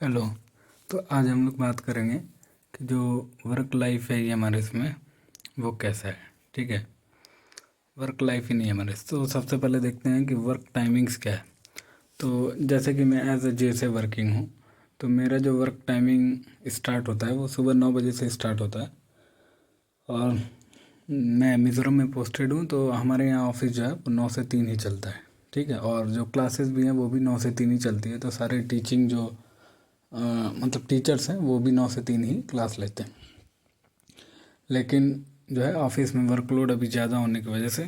Hello. तो आज हम लोग बात करेंगे कि जो वर्क लाइफ है ये हमारे इसमें वो कैसा है। ठीक है, वर्क लाइफ ही नहीं है हमारे। तो सबसे पहले देखते हैं कि वर्क टाइमिंग्स क्या है। तो जैसे कि मैं एज ए जे से वर्किंग हूँ, तो मेरा जो वर्क टाइमिंग स्टार्ट होता है वो सुबह 9 बजे से स्टार्ट होता है। और मैं मिज़ोरम में पोस्टेड हूँ, तो हमारे यहाँ ऑफिस जो है वो 9 से 3 ही चलता है। ठीक है, और जो क्लासेस भी हैं वो भी 9 से 3 ही चलती है। तो सारे टीचिंग जो मतलब टीचर्स हैं वो भी 9 से 3 ही क्लास लेते हैं। लेकिन जो है ऑफिस में वर्कलोड अभी ज़्यादा होने की वजह से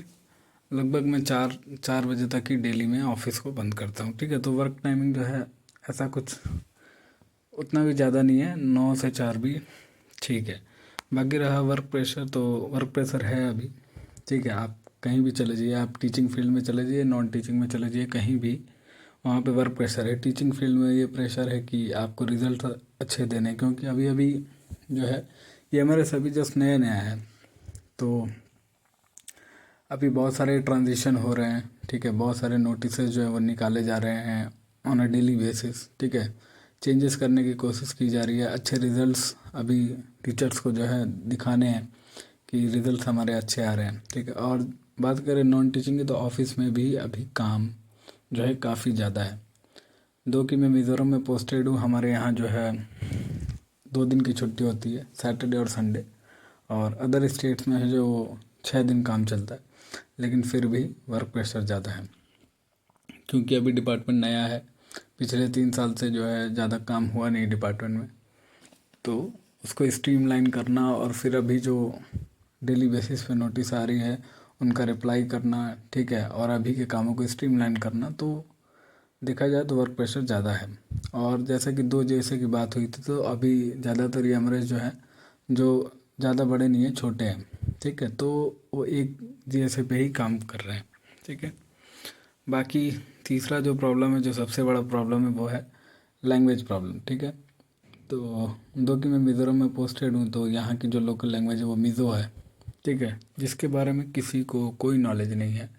लगभग मैं 4 बजे तक ही डेली में ऑफिस को बंद करता हूँ। ठीक है, तो वर्क टाइमिंग जो है ऐसा कुछ उतना भी ज़्यादा नहीं है, 9 से 4 भी ठीक है। बाकी रहा वर्क प्रेशर, तो वर्क प्रेशर है अभी। ठीक है, आप कहीं भी चले जाइए, आप टीचिंग फील्ड में चले जाइए, नॉन टीचिंग में चले जाइए, कहीं भी वहाँ पे वर्क प्रेशर है। टीचिंग फील्ड में ये प्रेशर है कि आपको रिजल्ट अच्छे देने हैं, क्योंकि अभी अभी जो है ये हमारे सभी जस्ट नया नया है। तो अभी बहुत सारे ट्रांजिशन हो रहे हैं। ठीक है, बहुत सारे नोटिसेस जो है वो निकाले जा रहे हैं ऑन अ डेली बेसिस। ठीक है, चेंजेस करने की कोशिश की जा रही है। अच्छे रिजल्ट्स अभी टीचर्स को जो है दिखाने हैं कि रिजल्ट्स हमारे अच्छे आ रहे हैं। ठीक है, और बात करें नॉन टीचिंग की, तो ऑफिस में भी अभी काम जो है काफ़ी ज़्यादा है। दो कि मैं मिज़ोरम में पोस्टेड हूँ, हमारे यहाँ जो है 2 दिन की छुट्टी होती है, सैटरडे और संडे। और अदर स्टेट्स में है जो 6 दिन काम चलता है। लेकिन फिर भी वर्क प्रेशर ज़्यादा है, क्योंकि अभी डिपार्टमेंट नया है। पिछले 3 साल से जो है ज़्यादा काम हुआ नहीं डिपार्टमेंट में, तो उसको स्ट्रीमलाइन करना और फिर अभी जो डेली बेसिस पे नोटिस आ रही है उनका रिप्लाई करना। ठीक है, और अभी के कामों को स्ट्रीमलाइन करना, तो देखा जाए तो वर्क प्रेशर ज़्यादा है। और जैसे कि 2 जैसे की बात हुई थी, तो अभी ज़्यादातर ये एमरेज जो है जो ज़्यादा बड़े नहीं है, छोटे हैं। ठीक है, तो वो एक जैसे पे ही काम कर रहे हैं। ठीक है, बाकी तीसरा जो प्रॉब्लम है, जो सबसे बड़ा प्रॉब्लम है, वो है लैंग्वेज प्रॉब्लम। ठीक है, तो दो कि मैं मिज़ोरम में पोस्टेड हूँ, तो यहाँ की जो लोकल लैंग्वेज है वो मिज़ो है। ठीक है, जिसके बारे में किसी को कोई नॉलेज नहीं है,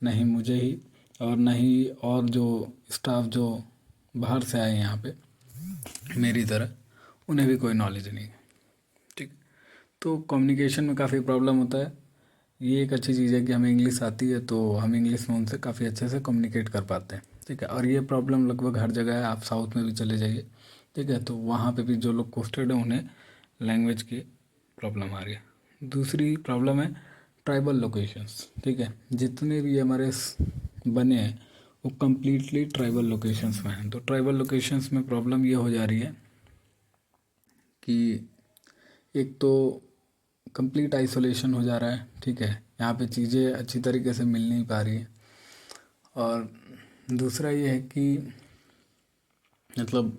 ना ही मुझे ही और ना ही और जो स्टाफ जो बाहर से आए हैं यहाँ पे मेरी तरह, उन्हें भी कोई नॉलेज नहीं है। ठीक, तो कम्युनिकेशन में काफ़ी प्रॉब्लम होता है। ये एक अच्छी चीज़ है कि हमें इंग्लिश आती है, तो हम इंग्लिश में उनसे काफ़ी अच्छे से कम्युनिकेट कर पाते हैं। ठीक है, और ये प्रॉब्लम लगभग हर जगह है, आप साउथ में भी चले जाइए। ठीक है, तो वहाँ पे भी जो लोग पोस्टेड हैं उन्हें लैंग्वेज की प्रॉब्लम आ रही है। दूसरी प्रॉब्लम है ट्राइबल लोकेशंस। ठीक है, जितने भी हमारे बने हैं वो कम्प्लीटली ट्राइबल लोकेशंस में हैं। तो ट्राइबल लोकेशंस में प्रॉब्लम ये हो जा रही है कि एक तो कंप्लीट आइसोलेशन हो जा रहा है। ठीक है, यहाँ पे चीज़ें अच्छी तरीके से मिल नहीं पा रही हैं। और दूसरा ये है कि मतलब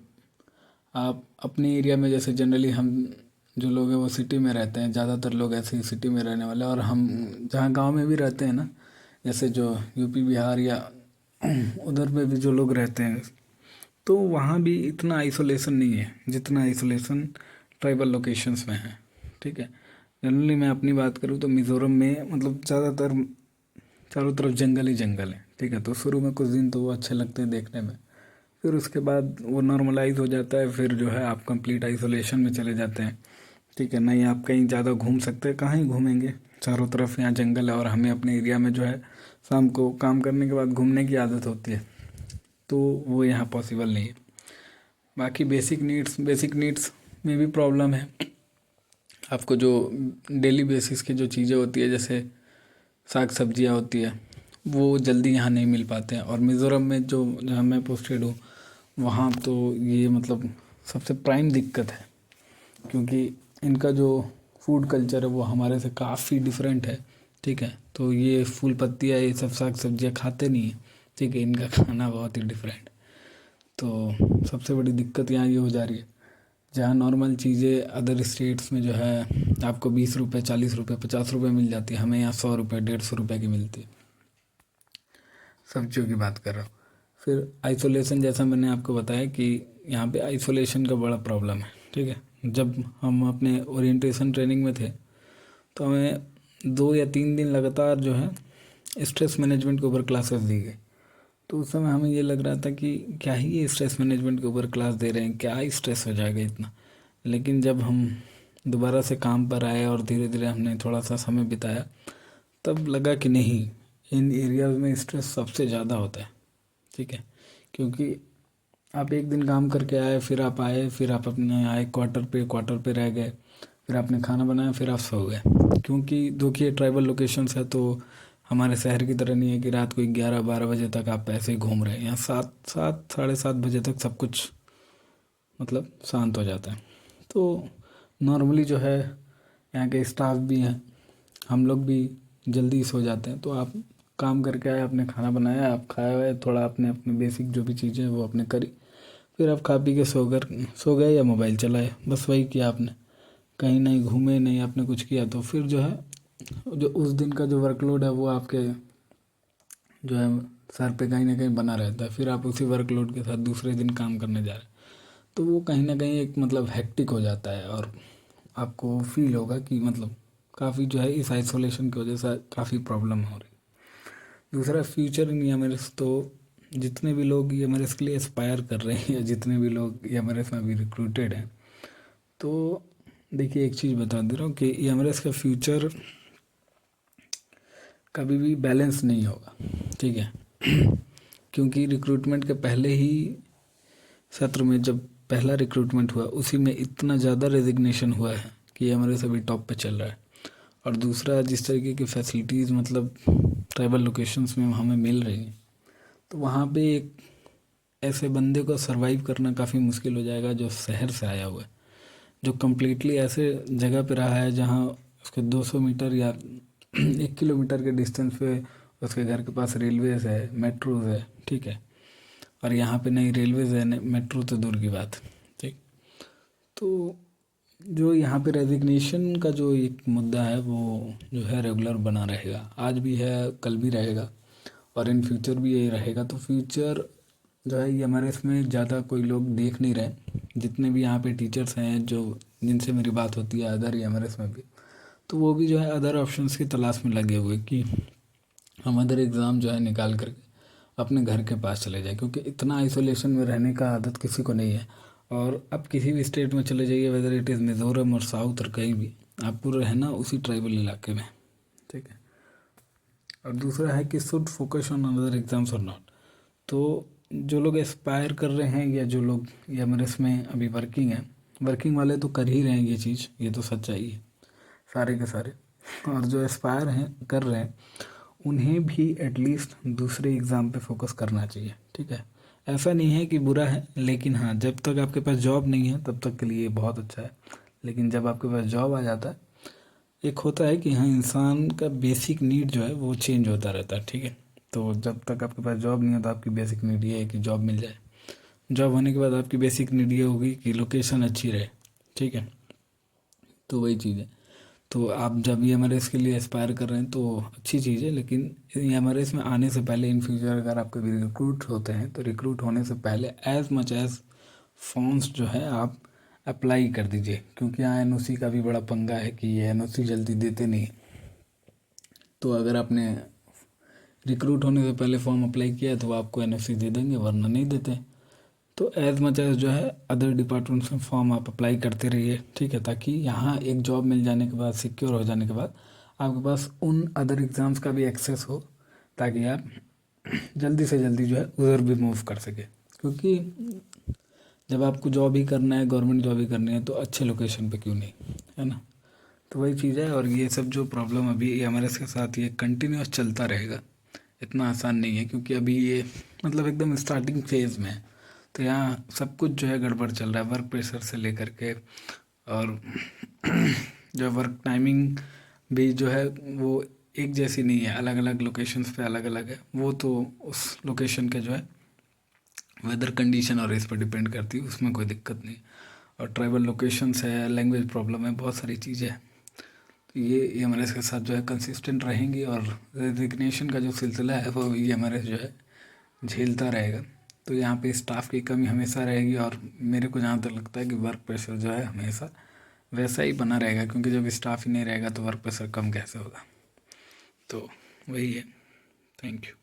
आप अपने एरिया में, जैसे जनरली हम जो लोग हैं वो सिटी में रहते हैं, ज़्यादातर लोग ऐसे ही सिटी में रहने वाले हैं। और हम जहाँ गांव में भी रहते हैं ना, जैसे जो यूपी बिहार या उधर में भी जो लोग रहते हैं, तो वहाँ भी इतना आइसोलेशन नहीं है जितना आइसोलेशन ट्राइबल लोकेशंस में है। ठीक है, जनरली मैं अपनी बात करूँ तो मिज़ोरम में मतलब ज़्यादातर चारों तरफ जंगल ही जंगल है। ठीक है, तो शुरू में कुछ दिन तो वो अच्छे लगते हैं देखने में, फिर उसके बाद वो नॉर्मलाइज हो जाता है। फिर जो है आप कंप्लीट आइसोलेशन में चले जाते हैं। ठीक है, नहीं आप कहीं ज़्यादा घूम सकते, कहाँ ही घूमेंगे, चारों तरफ यहाँ जंगल है। और हमें अपने एरिया में जो है शाम को काम करने के बाद घूमने की आदत होती है, तो वो यहाँ पॉसिबल नहीं है। बाकी बेसिक नीड्स में भी प्रॉब्लम है। आपको जो डेली बेसिस की जो चीज़ें होती है, जैसे साग सब्जियाँ होती है, वो जल्दी यहाँ नहीं मिल पाते हैं। और मिज़ोरम में जो जहाँ मैं पोस्टेड हूँ, वहाँ तो ये मतलब सबसे प्राइम दिक्कत है, क्योंकि इनका जो फूड कल्चर है वो हमारे से काफ़ी डिफरेंट है। ठीक है, तो ये फूल पत्तियाँ ये सब साग सब्जियाँ खाते नहीं हैं। ठीक है, इनका खाना बहुत ही डिफरेंट। तो सबसे बड़ी दिक्कत यहाँ ये हो जा रही है, जहाँ नॉर्मल चीज़ें अदर स्टेट्स में जो है आपको 20 रुपये 40 रुपये 50 रुपये मिल जाती है, हमें यहाँ 100 रुपये 150 रुपये की मिलती है। सब्जियों की बात कर रहा हूँ। फिर आइसोलेशन, जैसा मैंने आपको बताया कि यहाँ पे आइसोलेशन का बड़ा प्रॉब्लम है। ठीक है, जब हम अपने ओरिएंटेशन ट्रेनिंग में थे, तो हमें 2 या 3 दिन लगातार जो है स्ट्रेस मैनेजमेंट के ऊपर क्लासेस दी गई। तो उस समय हमें ये लग रहा था कि क्या ही ये स्ट्रेस मैनेजमेंट के ऊपर क्लास दे रहे हैं, क्या ही स्ट्रेस हो जाएगा इतना। लेकिन जब हम दोबारा से काम पर आए और धीरे धीरे हमने थोड़ा सा समय बिताया, तब लगा कि नहीं, इन एरियाज में स्ट्रेस सबसे ज़्यादा होता है। ठीक है, क्योंकि आप एक दिन काम करके आए, फिर आप आए, फिर आप अपने आए क्वार्टर पे रह गए, फिर आपने खाना बनाया, फिर आप सो गए। क्योंकि देखिए ट्राइबल लोकेशंस है, तो हमारे शहर की तरह नहीं है कि रात को 11-12 बजे तक आप ऐसे ही घूम रहे हैं। यहाँ 7-7, 7:30 बजे तक सब कुछ मतलब शांत हो जाता है। तो नॉर्मली जो है यहाँ के स्टाफ भी हैं, हम लोग भी जल्दी सो जाते हैं। तो आप काम करके आए, आपने खाना बनाया, आप खाए हुए, थोड़ा अपने अपने बेसिक जो भी चीज़ें हैं वो आपने करी, फिर आप खा पी के सो गए या मोबाइल चलाए, बस वही किया आपने। कहीं नहीं घूमे, नहीं आपने कुछ किया। तो फिर जो है, जो उस दिन का जो वर्कलोड है वो आपके जो है सर पे कहीं ना कहीं बना रहता है। फिर आप उसी वर्कलोड के साथ दूसरे दिन काम करने जा रहे हैं, तो वो कहीं ना कहीं एक मतलब हेक्टिक हो जाता है, और आपको फील होगा कि मतलब काफ़ी जो है इस आइसोलेशन की वजह से काफ़ी प्रॉब्लम हो रही। दूसरा, फ्यूचर इन एमआरएस, तो जितने भी लोग एमआरएस के लिए एस्पायर कर रहे हैं, या जितने भी लोग एमआरएस में अभी रिक्रूटेड हैं, तो देखिए एक चीज़ बता दे रहा हूँ कि एमआरएस का फ्यूचर कभी भी बैलेंस नहीं होगा। ठीक है, क्योंकि रिक्रूटमेंट के पहले ही सत्र में जब पहला रिक्रूटमेंट हुआ, उसी में इतना ज़्यादा रेजिग्नेशन हुआ है कि एमआरएस अभी टॉप पे चल रहा है। और दूसरा, जिस तरीके की फैसिलिटीज़ मतलब ट्राइबल लोकेशंस में हमें मिल रही हैं, तो वहाँ पे एक ऐसे बंदे को सरवाइव करना काफ़ी मुश्किल हो जाएगा जो शहर से आया हुआ है, जो कम्प्लीटली ऐसे जगह पे रहा है जहाँ उसके 200 मीटर या 1 किलोमीटर के डिस्टेंस पे उसके घर के पास रेलवेज़ है, मेट्रोज़ है। ठीक है, और यहाँ पे नहीं रेलवेज़ है, मेट्रो तो दूर की बात। ठीक, तो जो यहाँ पे रेजिग्नेशन का जो एक मुद्दा है वो जो है रेगुलर बना रहेगा, आज भी है, कल भी रहेगा, और इन फ्यूचर भी यही रहेगा। तो फ्यूचर जो है ये हमारे इसमें ज़्यादा कोई लोग देख नहीं रहे। जितने भी यहाँ पे टीचर्स हैं जो जिनसे मेरी बात होती है अदर एमआरएस में भी, तो वो भी जो है अदर ऑप्शंस की तलाश में लगे हुए कि हम अदर एग्ज़ाम जो है निकाल करके अपने घर के पास चले जाए, क्योंकि इतना आइसोलेशन में रहने का आदत किसी को नहीं है। और अब किसी भी स्टेट में चले जाइए, वेदर इट इज़ मिज़ोरम और साउथ और कहीं भी, आपको रहना उसी ट्राइबल इलाके में। ठीक है, और दूसरा है कि should focus on other exams और नॉट। तो जो लोग एस्पायर कर रहे हैं, या जो लोग या मेरे इसमें अभी वर्किंग है, वर्किंग वाले तो कर ही रहे हैं ये चीज़, ये तो सच्चाई है सारे के सारे। और जो एस्पायर हैं कर रहे हैं, उन्हें भी एटलीस्ट दूसरे एग्ज़ाम पे फोकस करना चाहिए। ठीक है, ऐसा नहीं है कि बुरा है, लेकिन हाँ, जब तक आपके पास जॉब नहीं है तब तक के लिए बहुत अच्छा है। लेकिन जब आपके पास जॉब आ जाता है, एक होता है कि हाँ, इंसान का बेसिक नीड जो है वो चेंज होता रहता है। ठीक है, तो जब तक आपके पास जॉब नहीं होता, आपकी बेसिक नीड ये है कि जॉब मिल जाए। जॉब होने के बाद आपकी बेसिक नीड ये होगी कि लोकेशन अच्छी रहे। ठीक है, तो वही चीज़ है। तो आप जब ई एम आर एस के लिए एस्पायर कर रहे हैं तो अच्छी चीज़ है, लेकिन ई एम आर एस में आने से पहले इन फ्यूचर अगर आप कभी रिक्रूट होते हैं, तो रिक्रूट होने से पहले एज मच एज फॉर्म्स जो है आप अप्लाई कर दीजिए। क्योंकि यहाँ एन ओ सी का भी बड़ा पंगा है कि ये एन ओ सी जल्दी देते नहीं। तो अगर आपने रिक्रूट होने से पहले फॉर्म अप्लाई किया है तो वो आपको एन ओ सी दे देंगे, वरना नहीं देते। तो एज मच एज जो है अदर डिपार्टमेंट्स में फॉर्म आप अप्लाई करते रहिए। ठीक है, ताकि यहाँ एक जॉब मिल जाने के बाद, सिक्योर हो जाने के बाद, आपके पास उन अदर एग्ज़ाम्स का भी एक्सेस हो, ताकि आप जल्दी से जल्दी जो है उधर भी मूव कर सके। क्योंकि जब आपको जॉब ही करना है, गवर्नमेंट जॉब ही करनी है, तो अच्छे लोकेशन पे क्यों नहीं, है ना। तो वही चीज़ है। और ये सब जो प्रॉब्लम अभी हमारे के साथ ये कंटिन्यूस चलता रहेगा, इतना आसान नहीं है, क्योंकि अभी ये मतलब एकदम स्टार्टिंग फेज़ में है। तो यहाँ सब कुछ जो है गड़बड़ चल रहा है, वर्क प्रेशर से लेकर के, और जो वर्क टाइमिंग भी जो है वो एक जैसी नहीं है, अलग अलग लोकेशंस पे अलग अलग है। वो तो उस लोकेशन के जो है वेदर कंडीशन और इस पर डिपेंड करती है, उसमें कोई दिक्कत नहीं। और ट्राइबल लोकेशंस है, लैंग्वेज प्रॉब्लम है, बहुत सारी चीज़ें हैं। तो ये हमारे इसके साथ जो है कंसिस्टेंट रहेंगी, और रेजिग्नेशन का जो सिलसिला है वो ये हमारे जो है झेलता रहेगा। तो यहाँ पे स्टाफ की कमी हमेशा रहेगी, और मेरे को जहाँ तक लगता है कि वर्क प्रेशर जो है हमेशा वैसा ही बना रहेगा, क्योंकि जब स्टाफ ही नहीं रहेगा तो वर्क प्रेशर कम कैसे होगा। तो वही है। Thank you.